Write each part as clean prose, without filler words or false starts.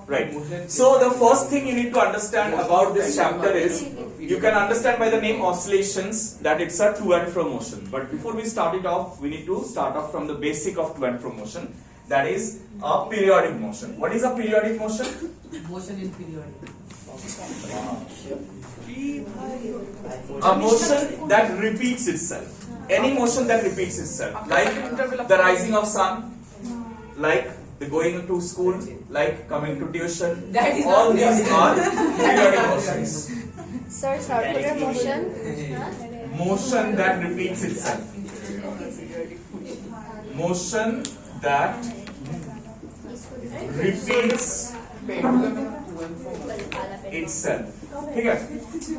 Right. So the first thing you need to understand about this chapter is, you can understand by the name oscillations that it's a to and fro motion. But before we start it off, we need to start off from the basic of to and fro motion. That is a periodic motion. What is a periodic motion? Motion in periodic. A motion that repeats itself. Any motion that repeats itself, like the rising of sun, like the going to school, like coming to tuition. All these are periodic motions. Sir, circular motion. Motion that repeats itself. Motion that repeats itself. Okay?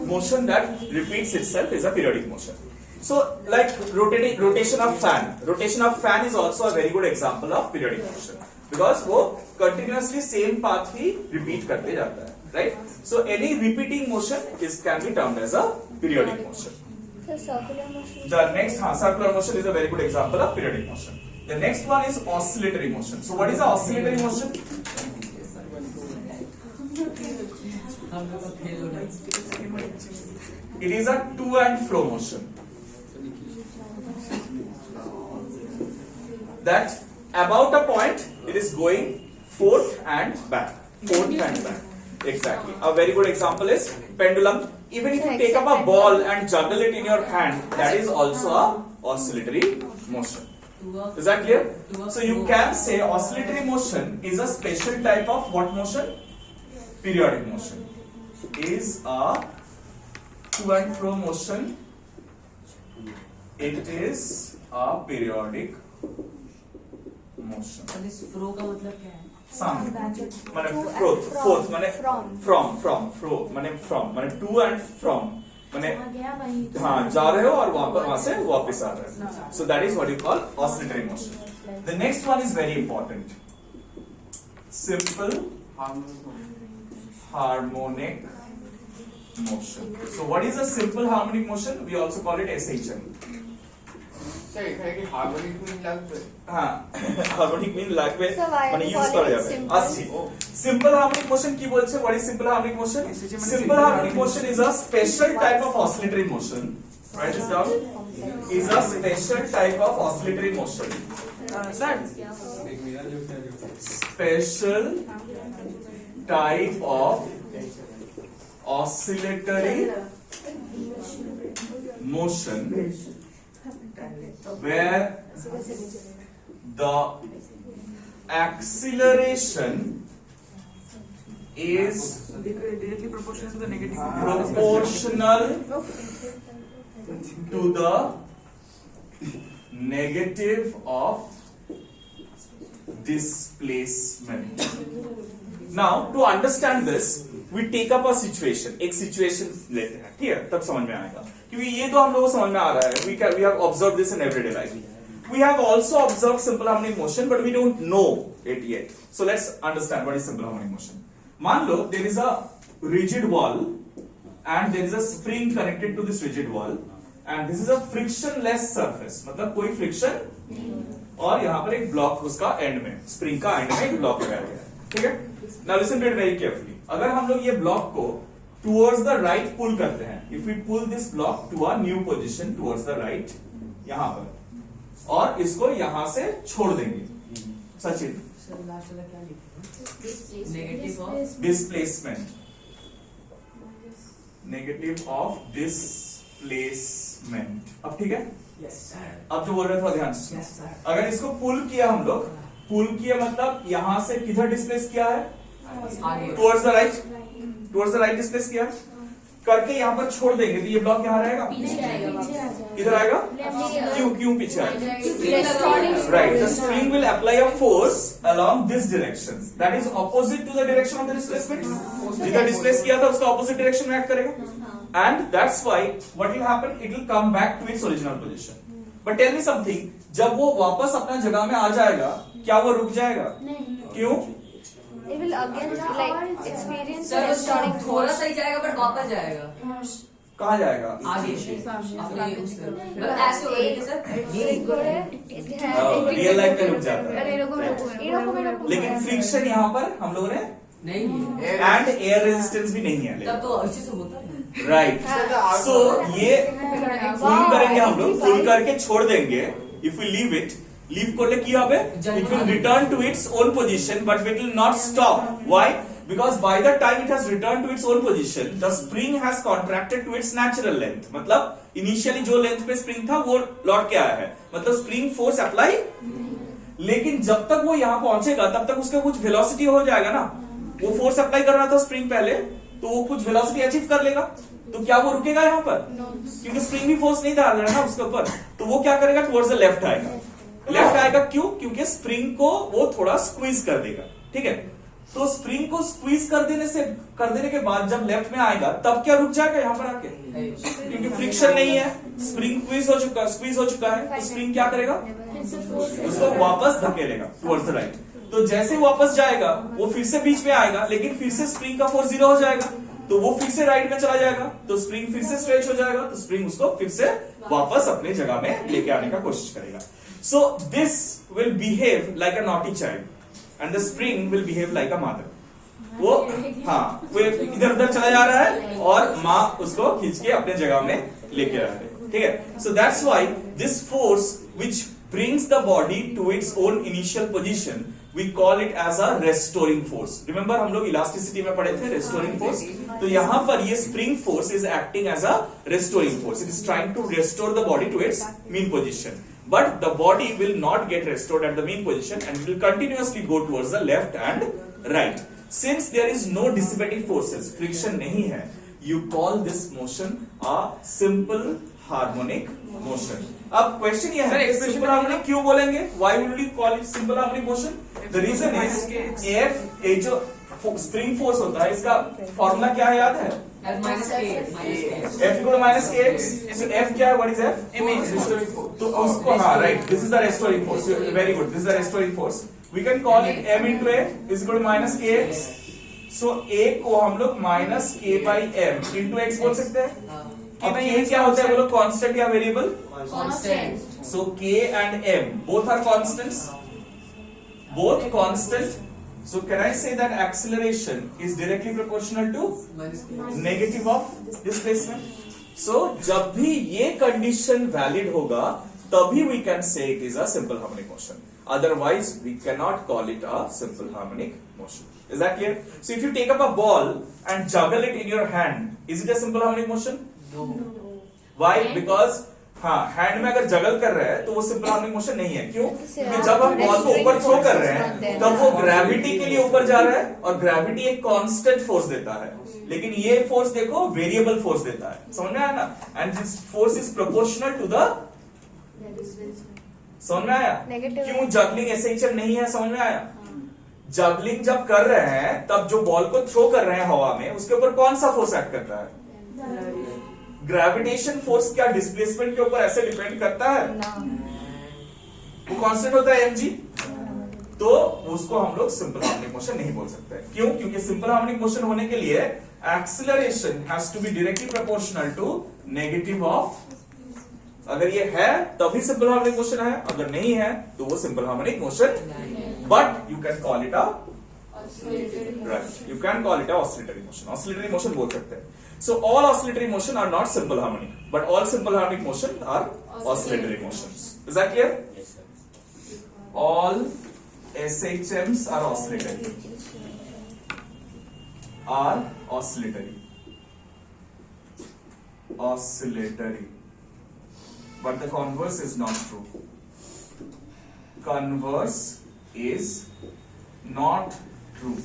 Motion that repeats itself is a periodic motion. So, like rotation of fan. Rotation of fan is also a very good example of periodic motion, because वो continuously same path ही repeat करते जाता है, right? So, any repeating motion can be termed as a periodic motion. So, circular motion. The next circular motion is a very good example of periodic motion. The next one is oscillatory motion. So, what is the oscillatory motion? It is a to and fro motion. That about a point it is going forth and back. Exactly. A very good example is pendulum. Even if you take up a ball and juggle it in your hand, that is also a oscillatory motion. Is that clear? So you can say oscillatory motion is a special type of what motion? Periodic motion. Is a to and fro motion. It is a periodic motion. फ्रो का मतलब क्या है? Some माने fourth माने from fro माने from माने to and from माने हाँ जा रहे हो और वहां से वापस आ रहे हो. So that is what you call oscillatory motion. The next one is very important. Simple harmonic motion. So what is a simple harmonic motion? We also call it SHM. Harmonic mean লাগবে মানে use করা যাবে আসছি simple harmonic motion কি বলছে what is simple harmonic motion simple harmonic motion is a special type of oscillatory motion write this down is a special type of oscillatory motion special type of oscillatory motion where the acceleration is directly proportional to the negative proportional to the negative of displacement. Now to understand this we take up a situation. एक situation लेते हैं ठीक है तब समझ में आएगा क्योंकि ये तो हम लोगों को समझ में आ रहा है. We have observed this in everyday life. We have also observed simple harmonic motion, but we don't know it yet. So let's understand what is simple harmonic motion. मान लो there is a rigid wall and there is a spring connected to this rigid wall and this is a frictionless surface. मतलब कोई friction और यहाँ पर एक block उसका end में spring का end में एक block लगाया गया है. ठीक है? Now listen to it very carefully. अगर हम लोग ये block को towards the right pull करते हैं, if we pull this block to a new position towards the right, यहाँ पर, और इसको यहाँ से छोड़ देंगे, Sachin, displacement, negative of displacement. अब ठीक है? Yes sir. अब जो बोल रहे थे ध्यान से, Yes sir. अगर इसको पुल किया हम लोग, पुल किया मतलब यहाँ से किधर डिस्प्लेस किया है? Towards the right. Towards the right displace किया करके यहाँ पर छोड़ देंगे तो ये ब्लॉक यहाँ रहेगा किधर आएगा क्यों पीछे आएगा right the spring will apply a force along this direction that is opposite to the direction of the displacement जिधर डिस्प्लेस किया था उसका ऑपोजिट डायरेक्शन में एक्ट करेगा and that's why what will happen it will come back to its original position but tell me something जब वो वापस अपना जगह में आ जाएगा क्या वो रुक जाएगा क्यों It will again like experience थोड़ा सा ही जाएगा बट वापस जाएगा कहाँ जाएगा? आगे अपने उससे मतलब ऐसे हो रही है सर ये रियल लाइफ में रुक जाता है, এরকম लेकिन फ्रिक्शन यहाँ पर हम लोगों ने नहीं है एंड एयर रेजिस्टेंस भी नहीं है, तब तो अच्छे से होता है राइट। सो ये फुल करेंगे हम लोग, फुल करके छोड़ देंगे। If we leave it, leave করলে কি হবে? It will return to its own position but it will not stop. Why? Because by the time it has returned to its own position, the spring has contracted to its natural length. मतलब initially जो length पे spring था वो लौट के आया है, मतलब स्प्रिंग फोर्स अप्लाई। लेकिन जब तक वो यहाँ पहुंचेगा तब तक उसका कुछ वेलोसिटी हो जाएगा ना। वो फोर्स अप्लाई कर रहा था स्प्रिंग पहले, तो वो कुछ वेलोसिटी अचीव कर लेगा, तो क्या वो रुकेगा यहाँ पर? क्योंकि स्प्रिंग भी फोर्स नहीं डाल रहा है ना उसके ऊपर, तो वो क्या करेगा? टुवर्ड्स द लेफ्ट आएगा। लेफ्ट आएगा क्यों? क्योंकि स्प्रिंग को वो थोड़ा स्क्वीज कर देगा, ठीक है। तो स्प्रिंग को स्क्वीज कर देने के बाद जब लेफ्ट में आएगा तब क्या रुक जाएगा यहाँ पर आके? क्योंकि फ्रिक्शन नहीं है, स्प्रिंग स्क्वीज हो चुका है, तो स्प्रिंग क्या करेगा? उसको वापस धकेलेगा टुवर्ड्स द राइट। तो जैसे वापस जाएगा वो फिर से बीच में आएगा, लेकिन फिर से स्प्रिंग का फोर्स 0 हो जाएगा, तो वो फिर से राइट में चला जाएगा, तो स्प्रिंग फिर से स्ट्रेच हो जाएगा, तो स्प्रिंग उसको फिर से वापस अपने जगह में लेके आने का कोशिश करेगा। So this will behave like a naughty child and the spring will behave like a mother. वो हाँ, वो इधर उधर चला जा रहा है और माँ उसको खींच के अपने जगह में लेके आ रहा है, ठीक है। So that's why this force which brings the body to its own initial position, we call it as a restoring force. Remember हम लोग elasticity में पढ़े थे restoring force, तो यहाँ पर ये spring force is acting as a restoring force. It is trying to restore the body to its mean position, but the body will not get restored at the mean position and it will continuously go towards the left and right. Since there is no dissipative forces, friction नहीं है, you call this motion a simple harmonic motion. अब question ये है simple harmonic क्यों बोलेंगे? Why will we call it simple harmonic motion? The reason is F, ये जो spring force होता है इसका फॉर्मूला क्या है याद है? F equal minus k x. So F क्या है? What is F? तो उसको हाँ right, this is the restoring force. Very good, this is the restoring force. We can call it M into A is equal minus k x. So A को हम लोग minus के by M into x बोल सकते हैं। अब K क्या होता है बोलो? कांस्टेंट या variable? Constant. So K and M both are constants, both constant. So can I say that acceleration is directly proportional to negative of displacement? So जब भी ये condition valid होगा तभी we can say it is a simple harmonic motion. Otherwise we cannot call it a simple harmonic motion. Is that clear? So if you take up a ball and juggle it in your hand, is it a simple harmonic motion? No. Why? Because हाँ, hand में अगर जगल कर रहे हैं तो वो simple harmonic motion नहीं है। क्यों? क्योंकि जब हम बॉल को ऊपर थ्रो कर रहे हैं तब वो ग्रेविटी के लिए ऊपर जा रहा है और ग्रेविटी एक कांस्टेंट फोर्स देता है, लेकिन ये फोर्स देखो वेरिएबल फोर्स देता है। समझ में आया ना? And this force is proportional to the, समझ में आया? क्यों जगलिंग एसएचएम नहीं है? समझ में आया? जगलिंग जब कर रहे हैं तब जो बॉल को थ्रो कर रहे हैं हवा में उसके ऊपर कौन सा फोर्स एक्ट करता है? Gravitation force. क्या डिस्प्लेसमेंट के ऊपर ऐसे डिपेंड करता है? वो कांस्टेंट होता है mg, तो उसको हम लोग सिंपल हार्मोनिक मोशन नहीं बोल सकते। क्यों? क्योंकि सिंपल हार्मोनिक मोशन होने के लिए acceleration has to be directly proportional to negative of, अगर ये है तभी सिंपल हार्मोनिक मोशन है, अगर नहीं है तो वो simple harmonic motion, but you can call it a right, you can call it a oscillatory motion. Oscillatory motion बोल सकते हैं। So all oscillatory motion are not simple harmonic, but all simple harmonic motion are oscillatory motions. Is that clear? Yes, sir. All SHMs are oscillatory. Are oscillatory. Oscillatory. But the converse is not true. Converse is not true.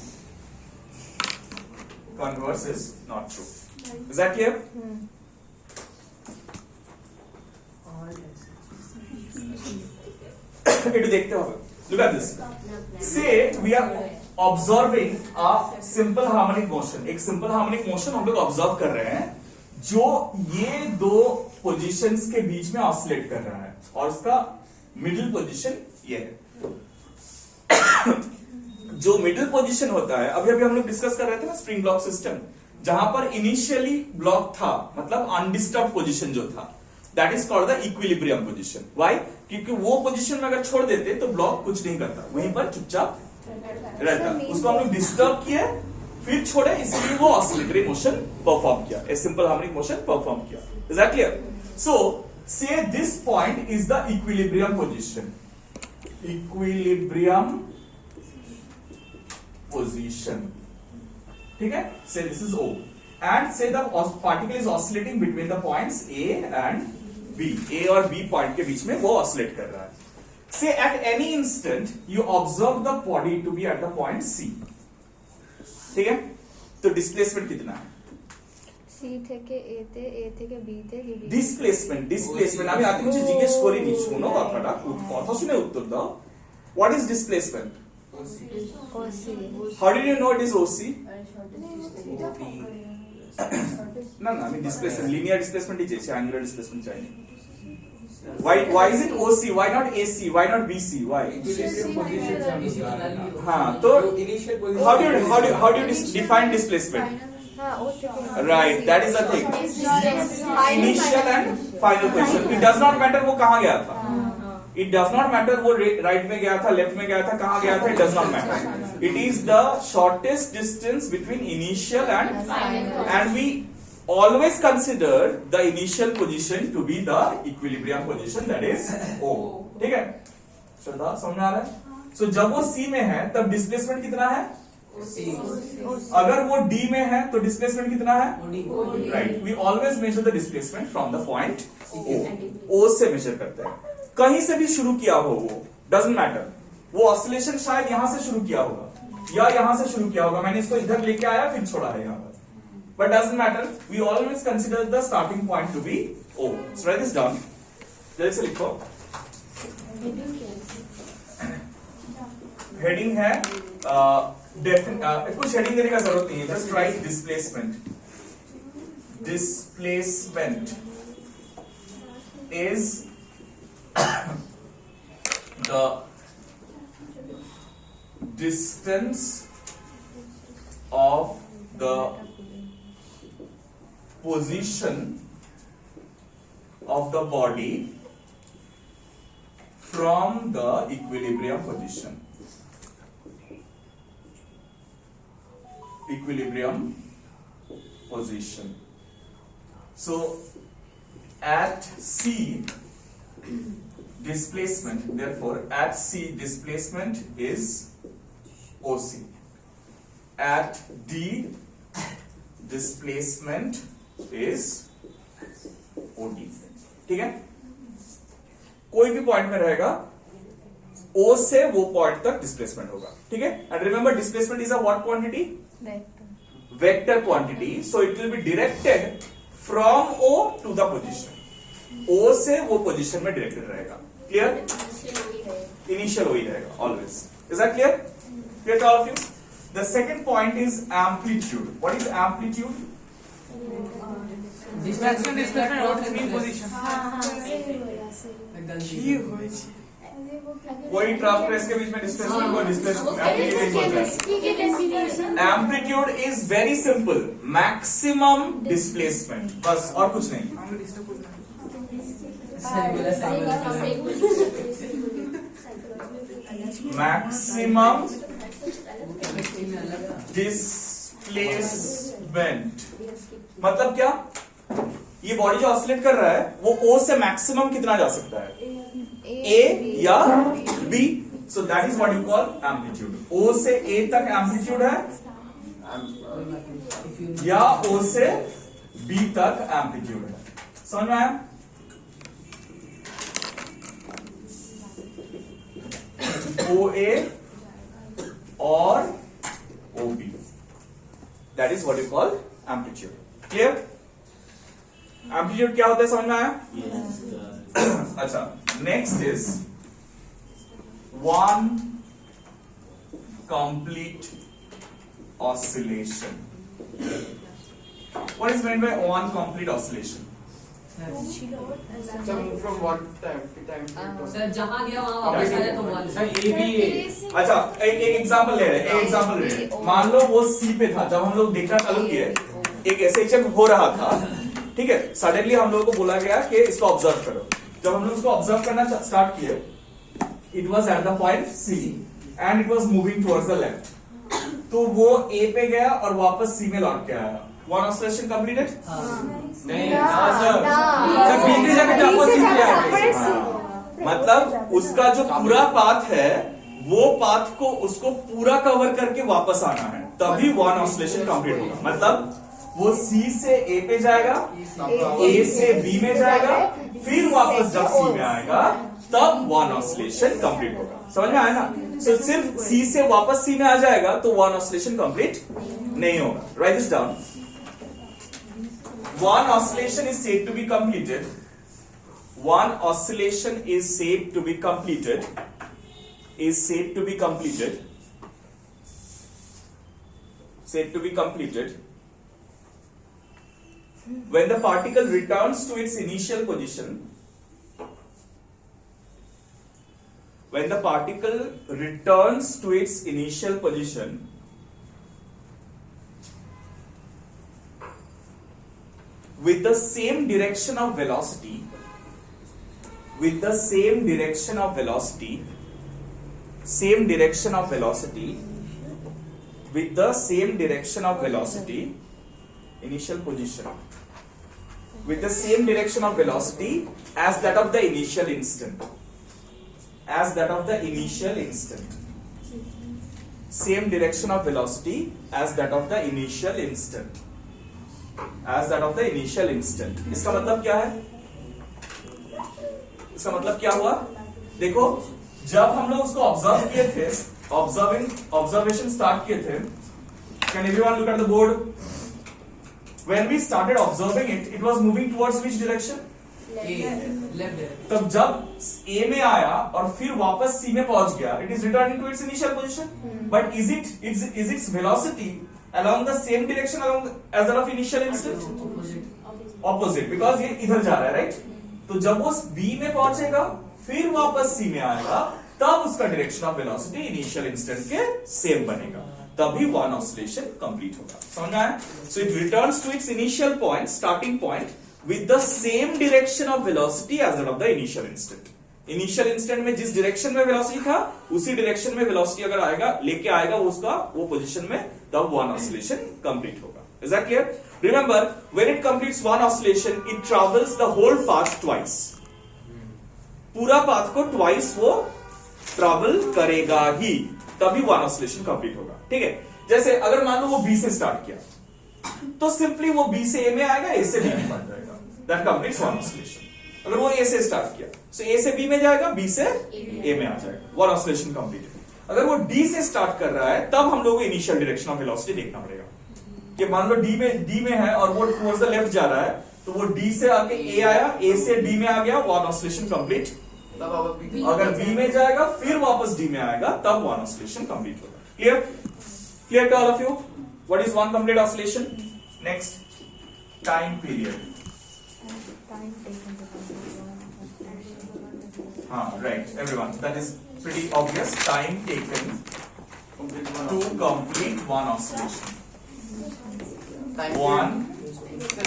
Converse is not true. Is that clear? একটু দেখতে হবে। Look at this. Say we are observing a simple harmonic motion. एक simple harmonic motion हम लोग observe कर रहे हैं जो ये दो positions के बीच में oscillate कर रहा है और उसका middle position ये है। जो मिडिल पोजीशन होता है, अभी हम लोग डिस्कस कर रहे थे ना स्प्रिंग ब्लॉक सिस्टम, जहां पर इनिशियली ब्लॉक था, मतलब अनडिस्टर्ब पोजीशन जो था, that is called the equilibrium position. Why? क्योंकि वो पोजीशन में अगर छोड़ देते तो ब्लॉक कुछ नहीं करता, वहीं पर चुपचाप रहता. उसको हम लोग डिस्टर्ब किया, फिर छोड़े, इसलिए वो ऑसिलेटरी मोशन परफॉर्म किया, a simple harmonic motion perform किया. Is that clear? So say this point is the equilibrium position. Equilibrium position, ठीक है. Say this is O and say the particle is oscillating between the points A and B. A और B point के बीच में वो oscillate कर रहा है. Say at any instant you observe the body to be at the point C. ठीक है. तो डिस्प्लेसमेंट कितना है? সি থেকে এ তে, এ থেকে বি তে, বি ডিসপ্লেসমেন্ট আমি আগে কিছু জিজ্ঞেস করিনি, শোনো কথাটা, কথা শুনে উত্তর দাও. What is displacement? OC How did you know it is OC? না না, আমি ডিসপ্লেসমেন্ট, লিনিয়ার ডিসপ্লেসমেন্ট ही चाहिए, एंगुलर डिस्प्लेसमेंट चाहिए. Why is it OC? Why not AC? Why not BC? Why? हाँ, तो how do you define displacement? হ্যাঁ ও থেকে Right, that is the thing. Initial and final position. It does not matter वो कहाँ गया था. It does not matter वो right में गया था, लेफ्ट में गया था, कहाँ गया था. It does not matter. It is the shortest distance between initial and we always consider the initial position to be the equilibrium position, that is O. ठीक है, श्रद्धा समझ आ रहा है? So जब वो C में है तब डिस्प्लेसमेंट कितना है? अगर वो D में है तो डिस्प्लेसमेंट कितना है? Right, we always measure the displacement from the point O से मेजर करते हैं. कहीं से भी शुरू किया हो वो डजंट मैटर. वो ऑसिलेशन शायद यहां से शुरू किया होगा या यहां से शुरू किया होगा, मैंने इसको इधर लेके आया फिर छोड़ा है यहां पर, but doesn't matter. We always consider the starting point to be O. So write this down. जल्दी से लिखो. हेडिंग है कुछ हेडिंग देने का जरूरत नहीं है, just right displacement. Displacement is the distance of the position of the body from the equilibrium position. Equilibrium position. So at C displacement, therefore at C displacement is OC. At D displacement is OD. ठीक है, कोई भी point में रहेगा O से वो point तक displacement होगा. ठीक है, and remember displacement is a what quantity? Vector quantity. So it will be directed from O to the position. O से वो पोजीशन में डायरेक्टेड रहेगा. क्लियर? इनिशियल वही रहेगा always. Is that clear? Clear to all of you? The second point is amplitude. What is amplitude? Maximum displacement what is mean position? वही ट्रांसफरेंस के बीच में डिस्प्लेसमेंट को डिस्प्लेसमेंट एम्पलीट्यूड बोलते हैं. Amplitude is very simple, maximum displacement, बस और कुछ नहीं. मैक्सिमम डिस्प्लेसमेंट मतलब क्या? ये बॉडी जो ऑसिलेट कर रहा है वो O से मैक्सिमम कितना जा सकता है? A या B. So that is what you call amplitude. O से A तक एम्पलीट्यूड है या O से B तक एम्पलीट्यूड है. समझ में आया? OA और OB, that is what you call amplitude. Clear? Amplitude क्या होता है, समझ में आया? अच्छा, next is one complete oscillation. What is meant by one complete oscillation? From what time to time? Sir जहां गया वहां वापस आया तो वन. अच्छा, एक एग्जांपल ले रहे हैं. मान लो वो C पे था जब हम लोग देखना चालू किए, एक SHM हो रहा था, ठीक है, सडनली हम लोगों को बोला गया कि इसको ऑब्जर्व करो। जब हम लोग इसको ऑब्जर्व करना स्टार्ट किए, it was at the point C and it was moving towards the left, तो वो A पे गया और वापस C में लौट के आया। One oscillation completed? नहीं ना, सर ना। सर B से जाके वापस C पे आ गए। मतलब उसका जो पूरा पाथ है, वो पाथ को उसको पूरा कवर करके वापस आना है, तभी वन ऑसिलेशन कंप्लीट होगा। मतलब वो C से A पे जाएगा, A से B में जाएगा, फिर वापस जब C में आएगा तब वन ऑसिलेशन कंप्लीट होगा। समझ में आया ना? So, सिर्फ C से वापस C में आ जाएगा तो वन ऑसिलेशन कंप्लीट नहीं होगा। Right this down. One oscillation is said to be completed. One oscillation is said to be completed. Is said to be completed. Said to be completed when the particle returns to its initial position. When the particle returns to its initial position with the same direction of velocity, with the same direction of velocity, same direction of velocity, with the same direction of velocity, initial position, with the same direction of velocity as that of the initial instant, as that of the initial instant, same direction of velocity as that of the initial instant, as that of the initial instant। इसका मतलब क्या है? इसका मतलब क्या हुआ? देखो, जब हम लोग उसको ऑब्जर्व किए थे, ऑब्जर्वेशन स्टार्ट किए थे, can everyone look at the board? When we started observing it, it was moving towards which direction? Left. तब जब A में आया और फिर वापस C में पहुंच गया, it is returning to its initial position. But is its velocity along the same direction as that of initial instant? Opposite, because ये इधर जा रहा है, राइट? तो जब वो B में पहुंचेगा, फिर वापस C में आएगा, तब उसका direction of velocity initial instant के सेम बनेगा, तभी वन ऑसिलेशन कंप्लीट होगा। समझ में आया? So it returns to its initial point, starting point, with the same direction of velocity as that of the initial instant. Initial instant में जिस direction में वेलोसिटी था, उसी डायरेक्शन में वेलोसिटी अगर आएगा, लेके आएगा उसका वो पोजीशन में, तब वन ऑसिलेशन कंप्लीट होगा। Is that clear? Remember, when it completes one oscillation, it travels the whole path twice. पूरा पाथ को ट्वाइस वो ट्रैवल करेगा ही, तभी वन ऑसिलेशन कंप्लीट होगा। ठीक है? जैसे अगर मान लो वो बी से स्टार्ट किया, तो सिंपली वो बी से ए में आएगा, ए से बी में बन जाएगा, दैट कंप्लीट्स वन ऑसिलेशन। अगर वो ए से स्टार्ट किया, सो ए से बी में जाएगा, बी से ए में आ जाएगा, वन ऑसिलेशन कंप्लीट। अगर वो डी से स्टार्ट कर रहा है, तब हम लोग को इनिशियल डायरेक्शन ऑफ वेलोसिटी देखना पड़ेगा कि मान लो डी में है और वो टुवर्ड्स द लेफ्ट जा रहा है, तो वो डी से आके ए आया, ए से डी में आ गया, वन ऑसिलेशन कंप्लीट। अगर बी में जाएगा, फिर वापस डी में आएगा, तब वन ऑसिलेशन कंप्लीट होगा। Clear? Clear to all of you? What is one complete oscillation? Next, time period. हाँ, right, everyone. That is pretty obvious. Time taken to complete one oscillation. One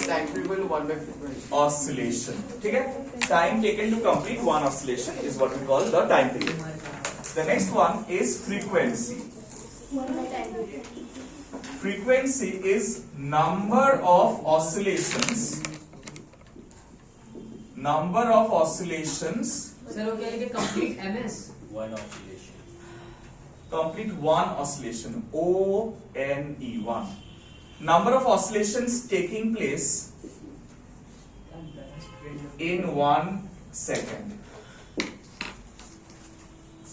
time equal to 1 by frequency. oscillation. ठीक है? Time taken to complete one oscillation is what we call the time period. The next one is frequency. Frequency is number of oscillations. Number of oscillations. Sir वो क्या लिखे? Complete MS One oscillation. Complete one oscillation. ONE, one. Number of oscillations taking place in 1 second.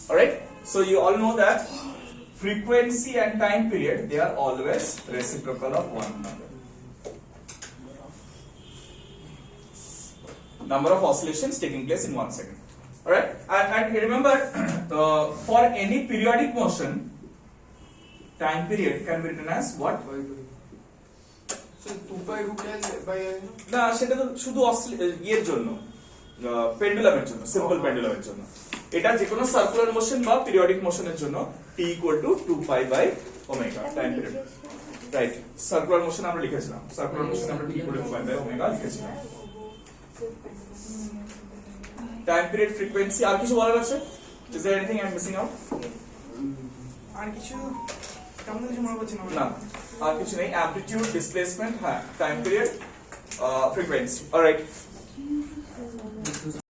Alright? So you all know that frequency and time period, they are always reciprocal of one another. Number of oscillations taking place in 1 second. Alright? And remember, for any periodic motion, time period can be written as what? So 2 pi root L by L. না, সেটা তো শুধু এর জন্য, পেন্ডুলামের জন্য, simple পেন্ডুলামের জন্য। এটা যে কোনো সার্কুলার মোশন বা পিরিয়ডিক মোশনের জন্য t equal to 2 pi by omega time period. Right circular motion আমরা লিখেছিলাম সার্কুলার মোশন আমরা টি করে পাই ওমেগা লিখেছিলাম টাইম পিরিয়ড ফ্রিকোয়েন্সি আর কিছু বলার আছে is there anything I am missing out আর কিছু তেমন কিছু মনে করছি না না আর কিছু নেই অ্যামপ্লিটিউড ডিসপ্লেসমেন্ট হ্যাঁ টাইম পিরিয়ড ফ্রিকোয়েন্সি অলরাইট